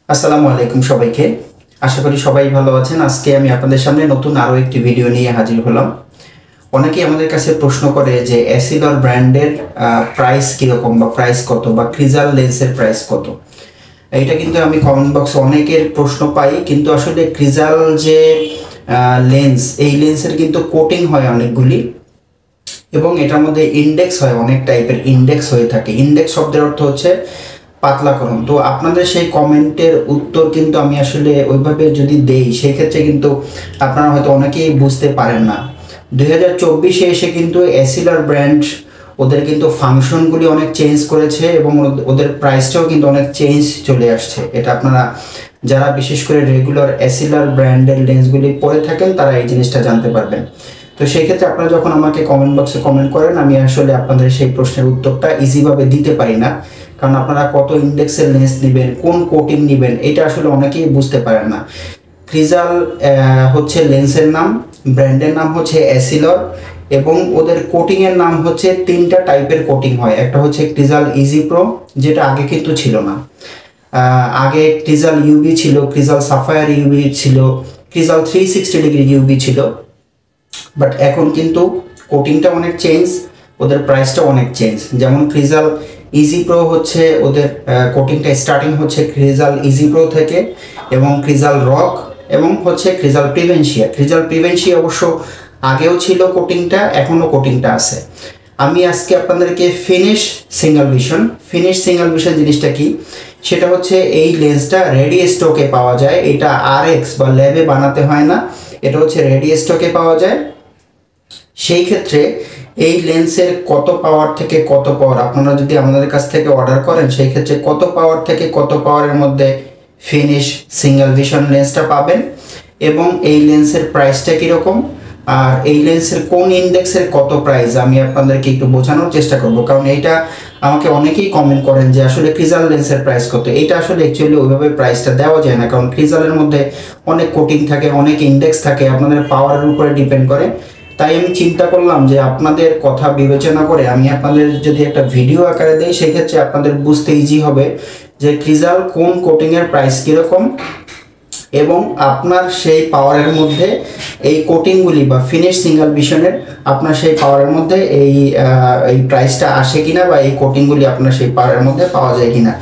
আসসালামু আলাইকুম সবাইকে। আশা করি সবাই ভালো আছেন। আজকে আমি আপনাদের সামনে নতুন আরো একটি ভিডিও নিয়ে হাজির হলাম। অনেকেই আমাদের কাছে প্রশ্ন করে যে এসিলর ব্র্যান্ডের প্রাইস কীরকম বা প্রাইস কত বা ক্রিজাল লেন্সের প্রাইস কত। এইটা কিন্তু আমি কমেন্ট বক্সে অনেকের প্রশ্ন পাই, কিন্তু আসলে ক্রিজাল যে লেন্স, এই লেন্সের কিন্তু কোটিং হয় অনেকগুলি এবং এটার মধ্যে ইন্ডেক্স হয়, অনেক টাইপের ইন্ডেক্স হয়ে থাকে। ইন্ডেক্স শব্দের অর্থ হচ্ছে পাতলাকরণ। তো আপনাদের সেই কমেন্টের উত্তর কিন্তু আমি আসলে ওইভাবে যদি দেই, সেই ক্ষেত্রে কিন্তু আপনারা হয়তো অনেকেই বুঝতে পারেন না। 2024-এ এসে কিন্তু এসিলর ব্র্যান্ড ওদের কিন্তু ফাংশনগুলি অনেক চেঞ্জ করেছে এবং ওদের প্রাইসটাও কিন্তু অনেক চেঞ্জ চলে আসছে। এটা আপনারা যারা বিশেষ করে রেগুলার এসিলর ব্র্যান্ডের লেন্সগুলি পরে থাকেন তারা এই জিনিসটা জানতে পারবেন। তো সেই ক্ষেত্রে আপনারা যখন আমাকে কমেন্ট বক্সে কমেন্ট করেন, আমি আসলে আপনাদের সেই প্রশ্নের উত্তরটা ইজিভাবে দিতে পারি না, কারণ আপনারা কত ইন্ডেক্সের লেন্স নেবেন, কোন কোটিং নেবেন, এটা আসলে অনেকেই বুঝতে পারেন না। ক্রিজাল হচ্ছে লেন্সের নাম, ব্র্যান্ডের নাম হচ্ছে এসিলর এবং ওদের কোটিংয়ের নাম হচ্ছে তিনটা টাইপের কোটিং হয়। একটা হচ্ছে ক্রিজাল ইজি প্রো, যেটা আগে কিন্তু ছিল না। আগে ক্রিজাল ইউবি ছিল, ক্রিজাল সাফায়ার ইউবি ছিল, ক্রিজাল 360 ডিগ্রি ইউবি ছিল, বাট এখন কিন্তু কোটিংটা অনেক চেঞ্জ, ওদের প্রাইসটা অনেক চেঞ্জ। যেমন ক্রিজাল ইজি প্রো হচ্ছে ওদের কোটিংটা স্টার্টিং হচ্ছে ক্রিজাল ইজি প্রো থেকে, এবং ক্রিজাল রক এবং হচ্ছে ক্রিজাল প্রিভেনশিয়া। ক্রিজাল প্রিভেনশিয়া অবশ্য আগেও ছিল কোটিংটা, এখনও কোটিংটা আছে। আমি আজকে আপনাদেরকে ফিনিশ সিঙ্গেল ভিশন জিনিসটা কি সেটা হচ্ছে, এই লেন্সটা রেডি স্টকে পাওয়া যায়। এটা আরএক্স বা ল্যাবে বানাতে হয় না, এটা হচ্ছে রেডি স্টকে পাওয়া যায়। সেই ক্ষেত্রে এই লেন্সের কত পাওয়ার থেকে কত পাওয়ার আপনারা যদি আমাদের কাছ থেকে অর্ডার করেন, সেই ক্ষেত্রে কত পাওয়ার থেকে কত পাওয়ারের মধ্যে ফিনিশ সিঙ্গেল ভিশন লেন্সটা পাবেন এবং এই লেন্সের প্রাইসটা কীরকম, আর এই লেন্সের কোন ইন্ডেক্সের কত প্রাইস, আমি আপনাদেরকে একটু বোঝানোর চেষ্টা করব। কারণ এইটা আমাকে অনেকেই কমেন্ট করেন যে আসলে ক্রিজাল লেন্সের প্রাইস কত। এইটা আসলে অ্যাকচুয়ালি ওইভাবে প্রাইসটা দেওয়া যায় না, কারণ ক্রিজালের মধ্যে অনেক কোটিং থাকে, অনেক ইন্ডেক্স থাকে, আপনাদের পাওয়ারের উপরে ডিপেন্ড করে। তাই আমি চিন্তা করলাম যে আপনাদের কথা বিবেচনা করে আমি আপনাদের যদি একটা ভিডিও আকারে দেই, সেক্ষেত্রে আপনাদের বুঝতে ইজি হবে যে ক্রিজাল কোন কোটিংয়ের প্রাইস কীরকম এবং আপনার সেই পাওয়ারের মধ্যে এই কোটিংগুলি বা ফিনিশ সিঙ্গেল ভিশনের আপনার সেই পাওয়ারের মধ্যে এই প্রাইসটা আসে কিনা বা এই কোটিংগুলি আপনার সেই পাওয়ারের মধ্যে পাওয়া যায় কিনা।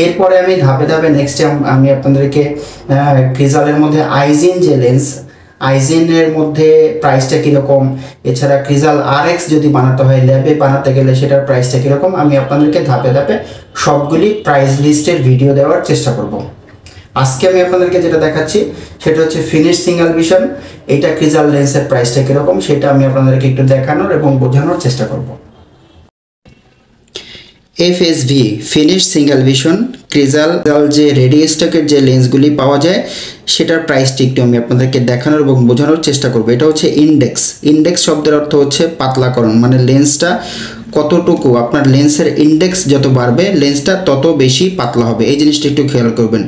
এরপরে আমি ধাপে ধাপে নেক্সটে আমি আপনাদেরকে ক্রিজালের মধ্যে আইজিন যে লেন্স, আইজিনের মধ্যে প্রাইসটা কীরকম, এছাড়া ক্রিজাল আরএক্স যদি বানাতে হয় ল্যাবে বানাতে গেলে সেটার প্রাইসটা কীরকম, আমি আপনাদেরকে ধাপে ধাপে সবগুলি প্রাইস লিস্টের ভিডিও দেওয়ার চেষ্টা করব। আজকে আমি আপনাদেরকে যেটা দেখাচ্ছি সেটা হচ্ছে ফিনিশ সিঙ্গেল ভিশন। এইটা ক্রিজাল লেন্সের প্রাইসটা কীরকম সেটা আমি আপনাদেরকে একটু দেখানোর এবং বোঝানোর চেষ্টা করব। এফএসভি ফিনিশ সিঙ্গেল ভিশন ক্রিজাল যে রেডি স্টকের যে লেন্সগুলি পাওয়া যায় সেটার প্রাইসটি একটু আমি আপনাদেরকে দেখানোর এবং বোঝানোর চেষ্টা করব। এটা হচ্ছে ইন্ডেক্স শব্দের অর্থ হচ্ছে পাতলাকরণ, মানে লেন্সটা কতটুকু, আপনার লেন্সের ইন্ডেক্স যত বাড়বে লেন্সটা তত বেশি পাতলা হবে। এই জিনিসটা একটু খেয়াল করবেন।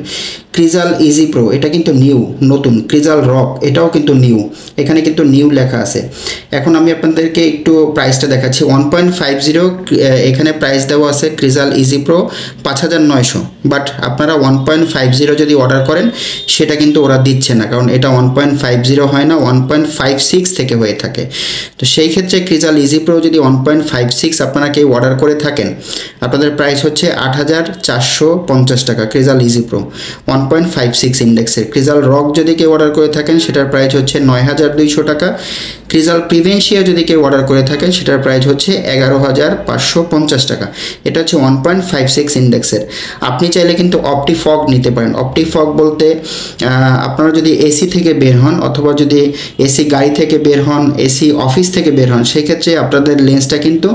ক্রিজাল ইজি প্রো এটা কিন্তু নতুন। ক্রিজাল রক এটাও কিন্তু নিউ, এখানে কিন্তু নিউ লেখা আছে। এখন আমি আপনাদেরকে একটু প্রাইসটা দেখাচ্ছি। 1.50 এখানে প্রাইস দেওয়া আছে ক্রিজাল ইজি প্রো 5900, বাট আপনারা 1.50 যদি অর্ডার করেন সেটা কিন্তু ওরা দিচ্ছে না, কারণ এটা 1.50 হয় না, 1.56 থেকে হয়ে থাকে। তো সেই ক্ষেত্রে ক্রিজাল ইজি প্রো যদি 1.56 আপনারা কেউ অর্ডার করে থাকেন, আপনাদের প্রাইস হচ্ছে 8450 টাকা ক্রিজাল ইজি প্রো 1.56 ইন্ডেক্সের। ক্রিজাল রক যদি কেউ অর্ডার করে থাকেন সেটার প্রাইস হচ্ছে 9200 টাকা। ক্রিজাল প্রিভেনশিয়া যদি কেউ অর্ডার করে থাকেন সেটার প্রাইস হচ্ছে 11550 টাকা। এটা হচ্ছে 1.56 ইন্ডেক্সের। আপনি চাইলে কিন্তু অপটিফগ নিতে পারেন। অপটিফগ বলতে আপনারা যদি এসি থেকে বের হন অথবা যদি এসি গাড়ি থেকে বের হন, এসি অফিস থেকে বের হন, সেক্ষেত্রে আপনাদের লেন্সটা কিন্তু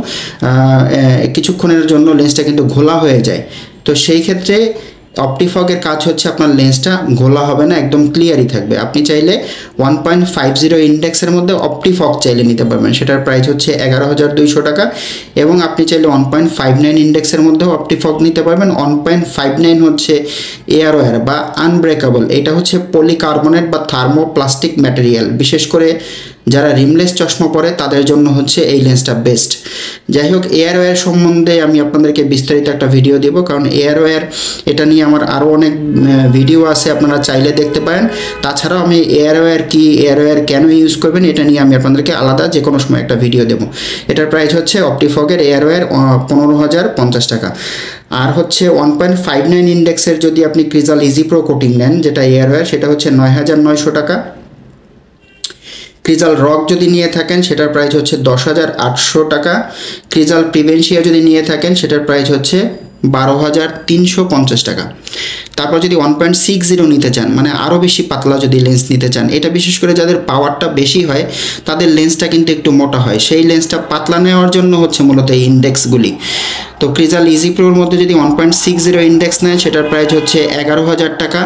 কিছুক্ষণের জন্য লেন্সটা কিন্তু ঘোলা হয়ে যায়। তো সেই ক্ষেত্রে অপটিফগের কাজ হচ্ছে আপনার লেন্সটা ঘোলা হবে না, একদম ক্লিয়ারই থাকবে। আপনি চাইলে 1.50 ইন্ডেক্সের মধ্যে অপটিফগ চাইলে নিতে পারবেন, সেটার প্রাইস হচ্ছে 11200 টাকা। এবং আপনি চাইলে 1.59 ইন্ডেক্সের মধ্যেও অপটিফগ নিতে পারবেন। 1.59 হচ্ছে এয়ারওয়্যার বা আনব্রেকেবল, এটা হচ্ছে পলিকার্বনেট বা থার্মোপ্লাস্টিক ম্যাটেরিয়াল। বিশেষ করে যারা রিমলেস চশমা পরে তাদের জন্য হচ্ছে এই লেন্সটা বেস্ট। যাই হোক, এয়ারওয়্যার সম্বন্ধে আমি আপনাদেরকে বিস্তারিত একটা ভিডিও দেব, কারণ এয়ারওয়্যার এটা নিয়ে আমার আরও অনেক ভিডিও আছে, আপনারা চাইলে দেখতে পারেন। তাছাড়াও আমি এয়ারওয়্যার কি, এয়ারওয়্যার কেন ইউজ করবেন এটা নিয়ে আমি আপনাদেরকে আলাদা যে কোনো সময় একটা ভিডিও দেবো। এটার প্রাইস হচ্ছে অপটিফগের এয়ারওয়্যার 15,050 টাকা। আর হচ্ছে 1.59 ইন্ডেক্সের যদি আপনি ক্রিজাল ইজি প্রো কোটিং নেন, যেটা এয়ারওয়্যার, সেটা হচ্ছে 9,900 টাকা। ক্রিজাল রক যদি নিয়ে থাকেন সেটার প্রাইস হচ্ছে 10,800 টাকা। ক্রিজাল প্রিভেনশিয়া যদি নিয়ে থাকেন সেটার প্রাইস হচ্ছে 12,350 টাকা। তারপর যদি 1.60 নিতে চান, মানে আরও বেশি পাতলা যদি লেন্স নিতে চান, এটা বিশেষ করে যাদের পাওয়ারটা বেশি হয় তাদের লেন্সটা কিন্তু একটু মোটা হয়, সেই লেন্সটা পাতলা নেওয়ার জন্য হচ্ছে মূলত এই ইন্ডেক্সগুলি। তো ক্রিজাল ইজি প্রোর মধ্যে যদি 1.60 ইন্ডেক্স নেয় সেটার প্রাইস হচ্ছে 11,000 টাকা।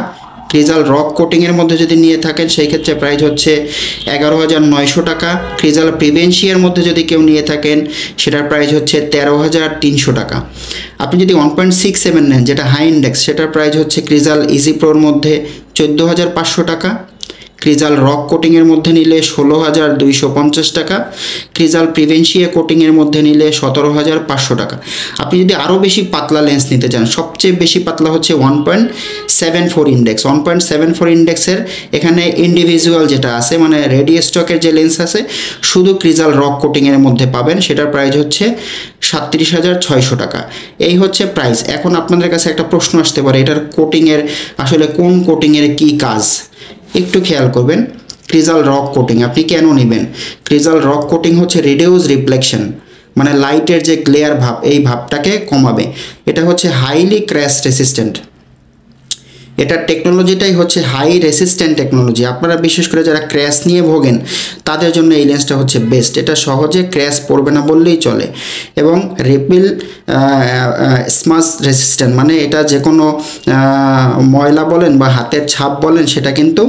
ক্রিজাল রক কোটিংয়ের মধ্যে যদি নিয়ে থাকেন সেই ক্ষেত্রে প্রাইস হচ্ছে 11,900 টাকা। ক্রিজাল প্রিভেনশিয়ার মধ্যে যদি কেউ নিয়ে থাকেন সেটার প্রাইস হচ্ছে 13,300 টাকা। আপনি যদি 1.67 নেন যেটা হাই ইন্ডেক্স, সেটার প্রাইস হচ্ছে ক্রিজাল ইজি প্রোর মধ্যে 14,500 টাকা। ক্রিজাল রক কোটিংয়ের মধ্যে নিলে 16,250 টাকা। ক্রিজাল প্রিভেনশিয়া কোটিংয়ের মধ্যে নিলে 17,500 টাকা। আপনি যদি আরও বেশি পাতলা লেন্স নিতে চান, সবচেয়ে বেশি পাতলা হচ্ছে 1.74 ইন্ডেক্স। 1.74 ইন্ডেক্সের এখানে ইন্ডিভিজুয়াল যেটা আছে, মানে রেডি স্টকের যে লেন্স আছে, শুধু ক্রিজাল রক কোটিংয়ের মধ্যে পাবেন, সেটার প্রাইস হচ্ছে 37,600 টাকা। এই হচ্ছে প্রাইস। এখন আপনাদের কাছে একটা প্রশ্ন আসতে পারে, এটার কোটিংয়ের আসলে কোন কোটিংয়ের কী কাজ, একটু খেয়াল করবেন। ক্রিজাল রক কোটিং আপনি কেন নেবেন? ক্রিজাল রক কোটিং হচ্ছে রিডিউস রিফ্লেকশন, মানে লাইটের যে গ্লেয়ার ভাব, এই ভাবটাকে কমাবে। এটা হচ্ছে হাইলি ক্র্যাশ রেসিস্ট্যান্ট। এটার টেকনোলজিটাই হচ্ছে হাই রেসিস্ট্যান্ট টেকনোলজি। আপনারা বিশেষ করে যারা ক্র্যাশ নিয়ে ভোগেন তাদের জন্য এই লেন্সটা হচ্ছে বেস্ট। এটা সহজে ক্র্যাশ পড়বে না বললেই চলে, এবং রিপিল স্মাচ রেসিস্ট্যান্ট, মানে এটা যে কোনো ময়লা বলেন বা হাতের ছাপ বলেন সেটা কিন্তু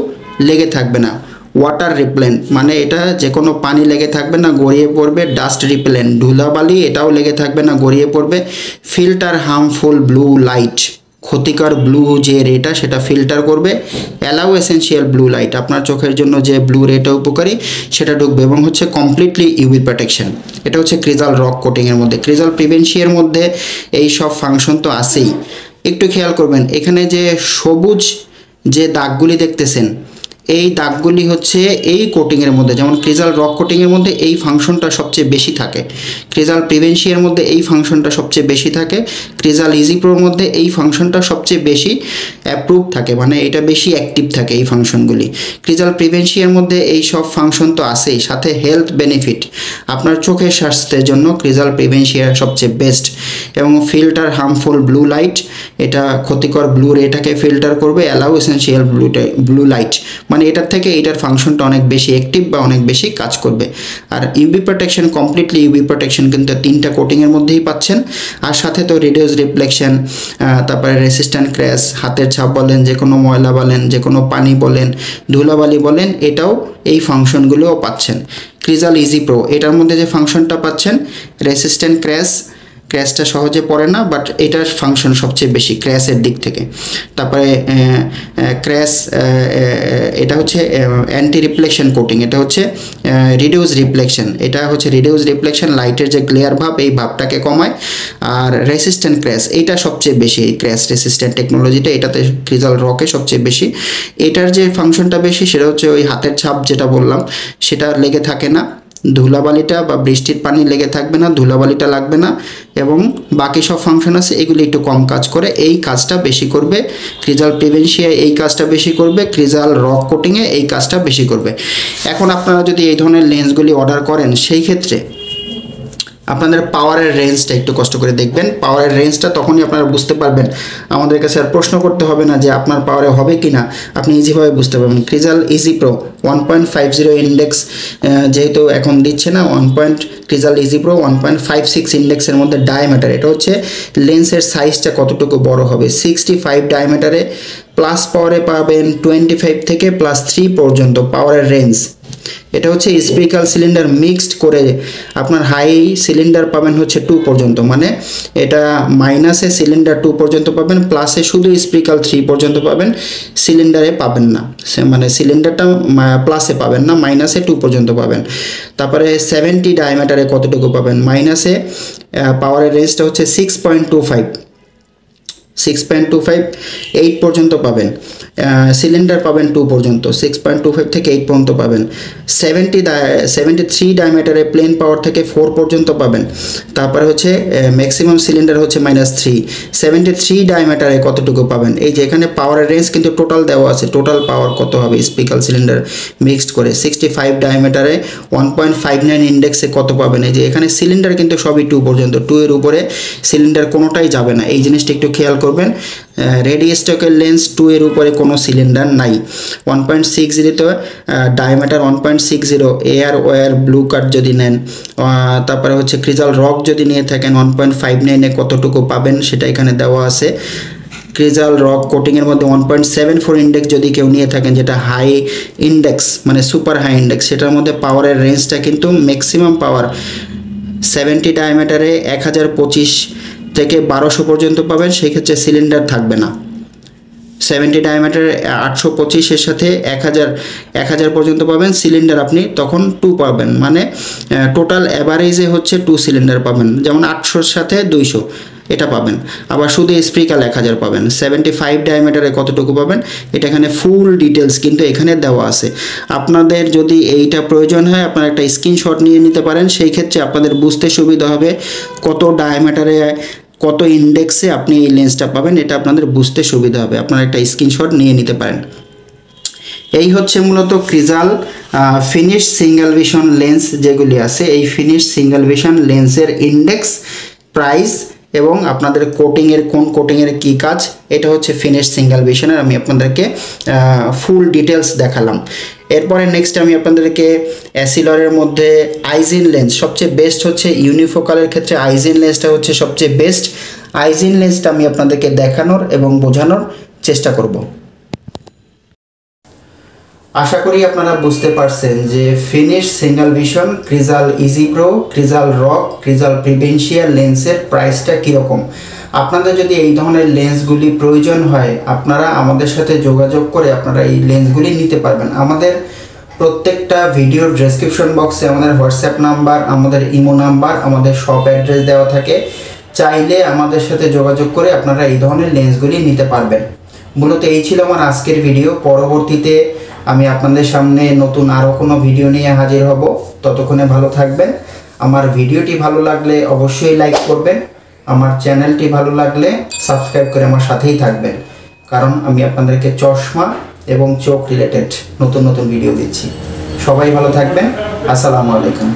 লেগে থাকবে না। ওয়াটার রিপেলেন্ট, মানে এটা যে কোনো পানি লেগে থাকবে না, গড়িয়ে পড়বে। ডাস্ট রিপেলেন্ট, ধুলাবালি এটাও লেগে থাকবে না, গড়িয়ে পড়বে। ফিল্টার হার্মফুল ব্লু লাইট, ক্ষতিকর ব্লু যে রেটা সেটা ফিল্টার করবে। অ্যালাউ এসেনশিয়াল ব্লু লাইট, আপনার চোখের জন্য যে ব্লু রেটা উপকারী সেটা ঢুকবে, এবং হচ্ছে কমপ্লিটলি ইউভি প্রোটেকশন। এটা হচ্ছে ক্রিজাল রক কোটিংয়ের মধ্যে। ক্রিজাল প্রিভেনশিয়ার মধ্যে এই সব ফাংশন তো আছেই। একটু খেয়াল করবেন, এখানে যে সবুজ যে দাগগুলি দেখতেছেন, এই দাগগুলি হচ্ছে এই কোটিংয়ের মধ্যে, যেমন ক্রিজাল রক কোটিংয়ের মধ্যে এই ফাংশনটা সবচেয়ে বেশি থাকে। ক্রিজাল প্রিভেনশিয়ার মধ্যে এই ফাংশনটা সবচেয়ে বেশি থাকে। ক্রিজাল ইজি প্রোর মধ্যে এই ফাংশনটা সবচেয়ে বেশি অ্যাপ্রুভ থাকে, মানে এটা বেশি অ্যাক্টিভ থাকে এই ফাংশনগুলি। ক্রিজাল প্রিভেনশিয়ার মধ্যে এই সব ফাংশন তো আছেই, সাথে হেলথ বেনিফিট, আপনার চোখের স্বাস্থ্যের জন্য ক্রিজাল প্রিভেনশিয়ার সবচেয়ে বেস্ট। এবং ফিল্টার হার্মফুল ব্লু লাইট, এটা ক্ষতিকর ব্লু রেটাকে ফিল্টার করবে। অ্যালাউ এসেনশিয়াল ব্লু লাইট, মানে এটার থেকে এটার ফাংশনটা অনেক বেশি অ্যাক্টিভ বা অনেক বেশি কাজ করবে। আর UV protection, completely UV protection কিন্তু তিনটা কোটিংয়ের মধ্যেই পাচ্ছেন। আর সাথে তো রিডিউস রিফ্লেকশন, তারপরে রেসিস্ট্যান্ট ক্র্যাশ, হাতের ছাপ বলেন, যে কোনো ময়লা বলেন, যে কোনো পানি বলেন, ধুলাবালি বলেন, এটাও এই ফাংশনগুলোও পাচ্ছেন। ক্রিজাল ইজি প্রো, এটার মধ্যে যে ফাংশনটা পাচ্ছেন, রেসিস্ট্যান্ট ক্র্যাশটা সহজে পড়ে না, বাট এটার ফাংশন সবচেয়ে বেশি ক্র্যাশের দিক থেকে। তারপরে ক্র্যাশ, এটা হচ্ছে অ্যান্টি রিফ্লেকশন কোটিং, এটা হচ্ছে রিডিউস রিফ্লেকশন। এটা হচ্ছে রিডিউস রিফ্লেকশন, লাইটের যে গ্লেয়ার ভাব এই ভাবটাকে কমায়। আর রেসিস্ট্যান্ট ক্র্যাশ, এইটা সবচেয়ে বেশি, এই ক্র্যাশ রেসিস্ট্যান্ট টেকনোলজিটা এটাতে ক্রিজাল রকে সবচেয়ে বেশি। এটার যে ফাংশনটা বেশি সেটা হচ্ছে ওই হাতের ছাপ যেটা বললাম সেটা লেগে থাকে না, ধুলাবালিটা বা বৃষ্টির পানি লেগে থাকবে না, ধুলাবালিটা লাগবে না, এবং বাকি সব ফাংশন আছে এগুলি একটু কম কাজ করে। এই কাজটা বেশি করবে ক্রিজাল প্রিভেনশিয়া, এই কাজটা বেশি করবে ক্রিজাল রক কোটিংয়ে, এই কাজটা বেশি করবে। এখন আপনারা যদি এই ধরনের লেন্সগুলি অর্ডার করেন সেই ক্ষেত্রে আপনাদের পাওয়ারের রেঞ্জটা একটু কষ্ট করে দেখবেন। পাওয়ারের রেঞ্জটা তখনই আপনারা বুঝতে পারবেন, আমাদের কাছে আর প্রশ্ন করতে হবে না যে আপনার পাওয়ারে হবে কি না, আপনি ইজিভাবে বুঝতে পারবেন। ক্রিজাল ইজি প্রো 1.50 ইন্ডেক্স যেহেতু এখন দিচ্ছে না, ক্রিজাল ইজি প্রো 1.56 ইন্ডেক্সের মধ্যে ডায়ামিটার, এটা হচ্ছে লেন্সের সাইজটা কতটুকু বড় হবে। 65 ডায়ামিটারে, প্লাস পাওয়ারে পাবেন 25 থেকে +3 পর্যন্ত পাওয়ারের রেঞ্জ। এটা হচ্ছে স্পিকাল সিলিন্ডার মিক্সড করে আপনার হাই সিলিন্ডার পাবেন হচ্ছে 2 পর্যন্ত, মানে এটা মাইনাসে সিলিন্ডার 2 পর্যন্ত পাবেন, প্লাসে শুধু স্পিকাল 3 পর্যন্ত পাবেন, সিলিন্ডারে পাবেন না, মানে সিলিন্ডারটা প্লাসে পাবেন না, মাইনাসে 2 পর্যন্ত পাবেন। তারপরে 70 ডায়ামিটারে কতটুকু পাবেন, মাইনাসে পাওয়ারের রেঞ্জটা হচ্ছে 6.25, 8 পর্যন্ত পাবেন, সিলিন্ডার পাবেন 2 পর্যন্ত, 6.25 থেকে 8 পর্যন্ত পাবেন। 73 ডায়ামিটারে প্লেন পাওয়ার থেকে 4 পর্যন্ত পাবেন। তারপরে হচ্ছে ম্যাক্সিমাম সিলিন্ডার হচ্ছে -3। 73 ডায়ামিটারে কতটুকু পাবেন, এই যে এখানে পাওয়ারের রেঞ্জ কিন্তু টোটাল দেওয়া আছে, টোটাল পাওয়ার কত হবে স্পিকাল সিলিন্ডার মিক্সড করে। 65 ডায়ামিটারে 1.59 ইন্ডেক্সে কত পাবেন, এই যে এখানে সিলিন্ডার কিন্তু সবই 2 পর্যন্ত, 2 এর উপরে সিলিন্ডার কোনোটাই যাবে না, এই জিনিসটা একটু খেয়াল করবেন। রেডি স্টকের লেন্স 2 এর উপরে কোনো সিলিন্ডার নাই। 1.60 তো diameter 1.60, air wire blue cut যদি নেন, তারপরে হচ্ছে ক্রিজাল রক যদি নিয়ে থাকেন 1.59 কতটুকু পাবেন সেটা এখানে দেওয়া আছে। ক্রিজাল রক কোটিংয়ের মধ্যে 1.74 ইন্ডেক্স যদি কেউ নিয়ে থাকেন, যেটা হাই ইন্ডেক্স মানে সুপার হাই ইন্ডেক্স, সেটার মধ্যে পাওয়ারের রেঞ্জটা কিন্তু ম্যাক্সিমাম পাওয়ার 70 ডায়ামিটারে 1025 থেকে 1200 পর্যন্ত পাবেন, সেই ক্ষেত্রে সিলিন্ডার থাকবে না। 70 ডায়ামিটার 825 এর সাথে 1000 পর্যন্ত পাবেন, সিলিন্ডার আপনি তখন 2 পাবেন, মানে টোটাল অ্যাভারেজে হচ্ছে 2 সিলিন্ডার পাবেন, যেমন 800-র সাথে 200 এটা পাবেন। আবার শুধু স্পিকাল 1000 পাবেন। 75 ডায়ামিটারে কতটুকু পাবেন, এটা এখানে ফুল ডিটেলস কিন্তু এখানে দেওয়া আছে। আপনাদের যদি এইটা প্রয়োজন হয় আপনারা একটা স্ক্রিনশট নিয়ে নিতে পারেন, সেই ক্ষেত্রে আপনাদের বুঝতে সুবিধা হবে কত ডায়ামিটারে কত ইন্ডেক্সে আপনি এই লেন্সটা পাবেন, এটা আপনাদের বুঝতে সুবিধা হবে, আপনারা একটা স্ক্রিনশট নিয়ে নিতে পারেন। এই হচ্ছে মূলত ক্রিজাল ফিনিশ সিঙ্গেল ভিশন লেন্স যেগুলি আছে, এই ফিনিশ সিঙ্গেল ভিশন লেন্সের ইন্ডেক্স, প্রাইস এবং আপনাদের কোটিংয়ের কোন কোটিংয়ের কী কাজ, এটা হচ্ছে ফিনিশ সিঙ্গেল ভিশনের আমি আপনাদেরকে ফুল ডিটেলস দেখালাম। এরপরে নেক্সট আমি আপনাদেরকে অ্যাসিলরের মধ্যে আইজিন লেন্স, সবচেয়ে বেস্ট হচ্ছে ইউনিফোকালের ক্ষেত্রে আইজিন লেন্সটা হচ্ছে সবচেয়ে বেস্ট। আইজিন লেন্সটা আমি আপনাদেরকে দেখানোর এবং বোঝানোর চেষ্টা করব। আশা করি আপনারা বুঝতে পারছেন যে finish single vision, Crizal easy pro, Crizal rock, Crizal Prevencia লেন্সের প্রাইসটা কীরকম। আপনাদের যদি এই ধরনের লেন্সগুলি প্রয়োজন হয় আপনারা আমাদের সাথে যোগাযোগ করে আপনারা এই লেন্সগুলি নিতে পারবেন। আমাদের প্রত্যেকটা ভিডিওর ডেসক্রিপশন বক্সে আমাদের হোয়াটসঅ্যাপ নাম্বার, আমাদের ইমো নাম্বার, আমাদের শপ অ্যাড্রেস দেওয়া থাকে, চাইলে আমাদের সাথে যোগাযোগ করে আপনারা এই ধরনের লেন্সগুলি নিতে পারবেন। মূলত এই ছিল আমার আজকের ভিডিও। পরবর্তীতে আমি আপনাদের সামনে নতুন আরও কোনো ভিডিও নিয়ে হাজির হব। ততক্ষণে ভালো থাকবেন। আমার ভিডিওটি ভালো লাগলে অবশ্যই লাইক করবেন, আমার চ্যানেলটি ভালো লাগলে সাবস্ক্রাইব করে আমার সাথেই থাকবেন, কারণ আমি আপনাদেরকে চশমা এবং চোখ রিলেটেড নতুন নতুন ভিডিও দিচ্ছি। সবাই ভালো থাকবেন। আসসালামু আলাইকুম।